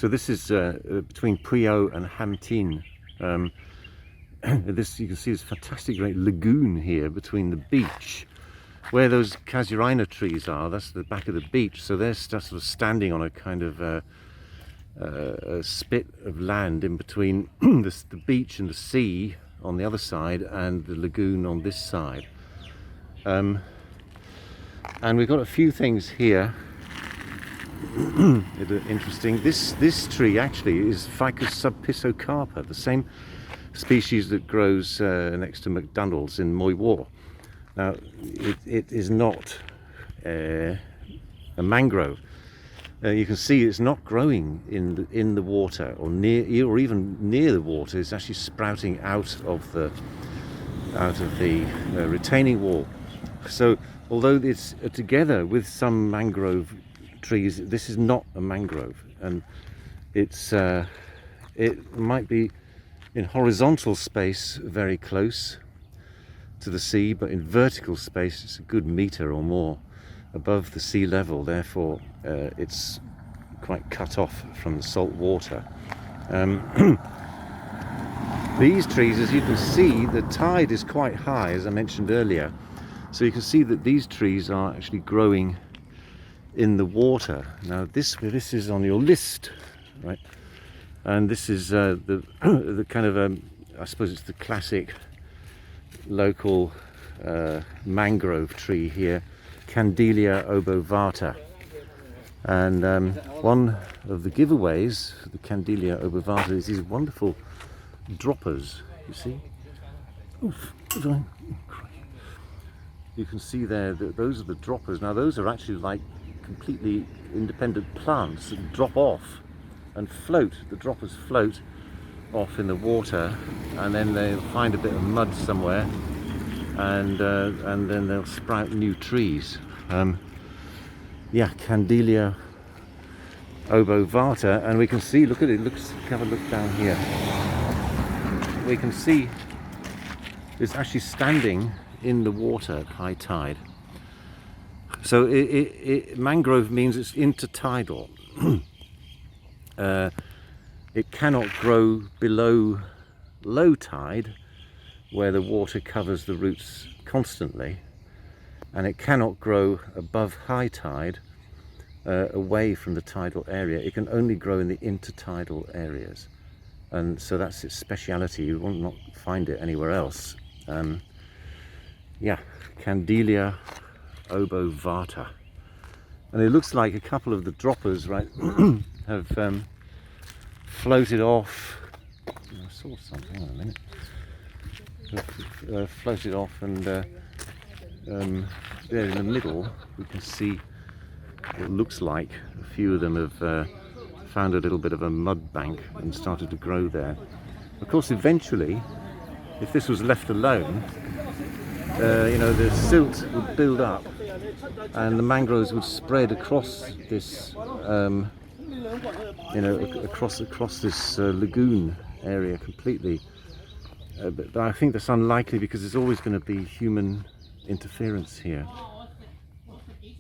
So this is between Pui O and Hamtin. This, you can see this fantastic great lagoon here between the beach. Where those casuarina trees are, that's the back of the beach. So they're sort of standing on a kind of a spit of land in between the beach and the sea on the other side, and the lagoon on this side. And we've got a few things here that are interesting. This tree actually is Ficus subpisocarpa, the same species that grows next to McDonald's in Mui War. Now, it is not a mangrove. You can see it's not growing in the water or near, or even near the water. It's actually sprouting out of the retaining wall. So, although it's together with some mangrove trees, this is not a mangrove, and it might be in horizontal space very close to the sea, but in vertical space it's a good meter or more above the sea level. Therefore it's quite cut off from the salt water. These trees, as you can see, the tide is quite high, as I mentioned earlier, so you can see that these trees are actually growing in the water. Now this is on your list, right? And this is the kind of I suppose it's the classic local mangrove tree here, Kandelia obovata. And one of the giveaways for the Kandelia obovata is these wonderful droppers, you see. Oof, you can see there that those are the droppers. Now those are actually like completely independent plants that drop off and float. The droppers float off in the water, and then they'll find a bit of mud somewhere, and then they'll sprout new trees. Yeah, Kandelia obovata, and we can see, look at it, have a look down here. We can see it's actually standing in the water at high tide. So mangrove means it's intertidal. It cannot grow below low tide, where the water covers the roots constantly, and it cannot grow above high tide, away from the tidal area. It can only grow in the intertidal areas, and so that's its speciality. You will not find it anywhere else. Yeah, Kandelia obovata, and it looks like a couple of the droppers, right, have floated off. I saw something. Hang on a minute. Floated off, and there in the middle we can see what looks like a few of them have found a little bit of a mud bank and started to grow there. Of course, eventually, if this was left alone, you know, the silt would build up and the mangroves would spread across this, you know, across this lagoon area completely. But I think that's unlikely, because there's always going to be human interference here.